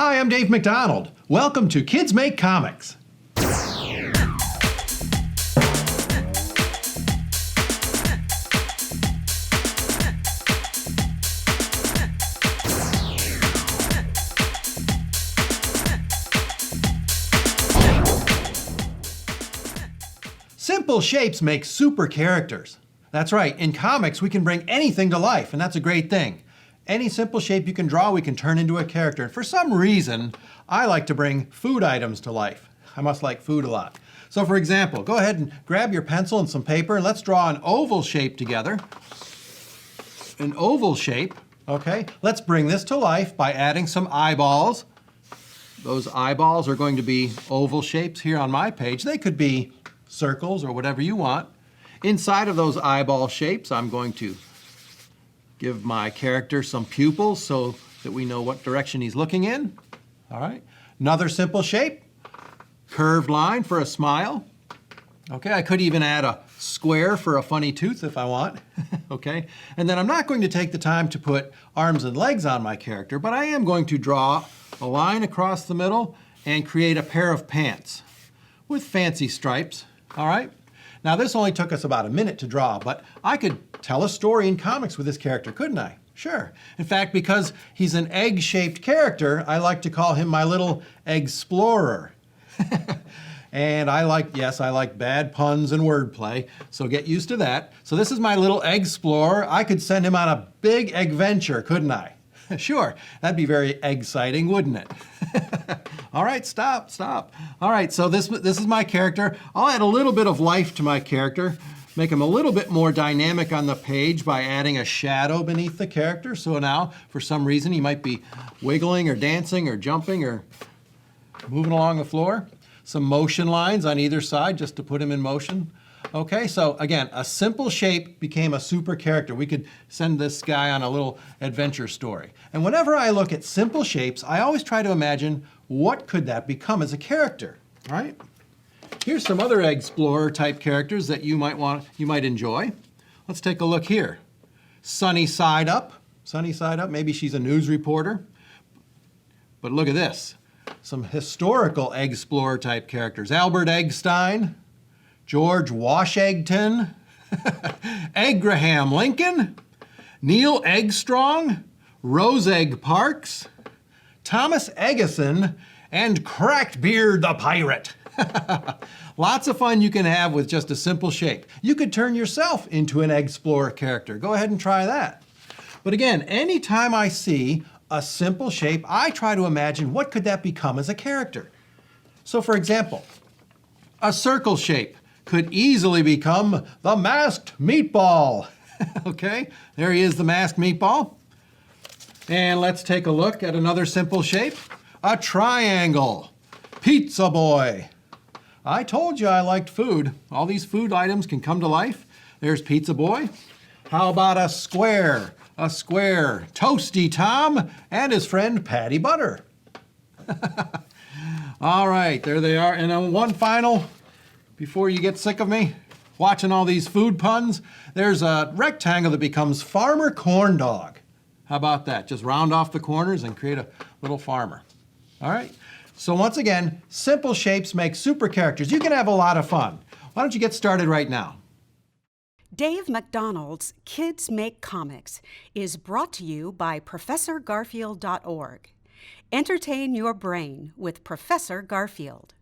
Hi, I'm Dave McDonald. Welcome to Kids Make Comics. Simple shapes make super characters. That's right, in comics we can bring anything to life, and that's a great thing. Any simple shape you can draw, we can turn into a character. And for some reason, I like to bring food items to life. I must like food a lot. So for example, go ahead and grab your pencil and some paper, and let's draw an oval shape together. An oval shape, okay? Let's bring this to life by adding some eyeballs. Those eyeballs are going to be oval shapes here on my page. They could be circles or whatever you want. Inside of those eyeball shapes, I'm going to give my character some pupils so that we know what direction he's looking in. All right, another simple shape, curved line for a smile. Okay, I could even add a square for a funny tooth if I want. Okay, and then I'm not going to take the time to put arms and legs on my character, but I am going to draw a line across the middle and create a pair of pants with fancy stripes. All right. Now this only took us about a minute to draw, but I could tell a story in comics with this character, couldn't I? Sure. In fact, because he's an egg-shaped character, I like to call him my little Egg-splorer. And I like bad puns and wordplay, so get used to that. So this is my little Egg-splorer. I could send him on a big adventure, couldn't I? Sure, that'd be very exciting, wouldn't it? All right, stop. All right, so this is my character. I'll add a little bit of life to my character, make him a little bit more dynamic on the page by adding a shadow beneath the character. So now, for some reason, he might be wiggling or dancing or jumping or moving along the floor. Some motion lines on either side just to put him in motion. Okay, so again, a simple shape became a super character. We could send this guy on a little adventure story. And whenever I look at simple shapes, I always try to imagine what could that become as a character, right? Here's some other Egg-splorer type characters that you might enjoy. Let's take a look here. Sunny Side Up, maybe she's a news reporter. But look at this, some historical Egg-splorer type characters. Albert Eggstein, George Washington, Abraham Lincoln, Neil Eggstrong, Rose Egg Parks, Thomas Edison, and Cracked Beard the Pirate. Lots of fun you can have with just a simple shape. You could turn yourself into an Egg-splorer character. Go ahead and try that. But again, anytime I see a simple shape, I try to imagine what could that become as a character. So for example, a circle shape could easily become the Masked Meatball. Okay, there he is, the Masked Meatball. And let's take a look at another simple shape, a triangle, Pizza Boy. I told you I liked food. All these food items can come to life. There's Pizza Boy. How about a square? A square, Toasty Tom and his friend Patty Butter. All right, there they are. And then one final, before you get sick of me watching all these food puns, there's a rectangle that becomes Farmer Corn Dog. How about that? Just round off the corners and create a little farmer. All right, so once again, simple shapes make super characters. You can have a lot of fun. Why don't you get started right now? Dave McDonald's Kids Make Comics is brought to you by ProfessorGarfield.org. Entertain your brain with Professor Garfield.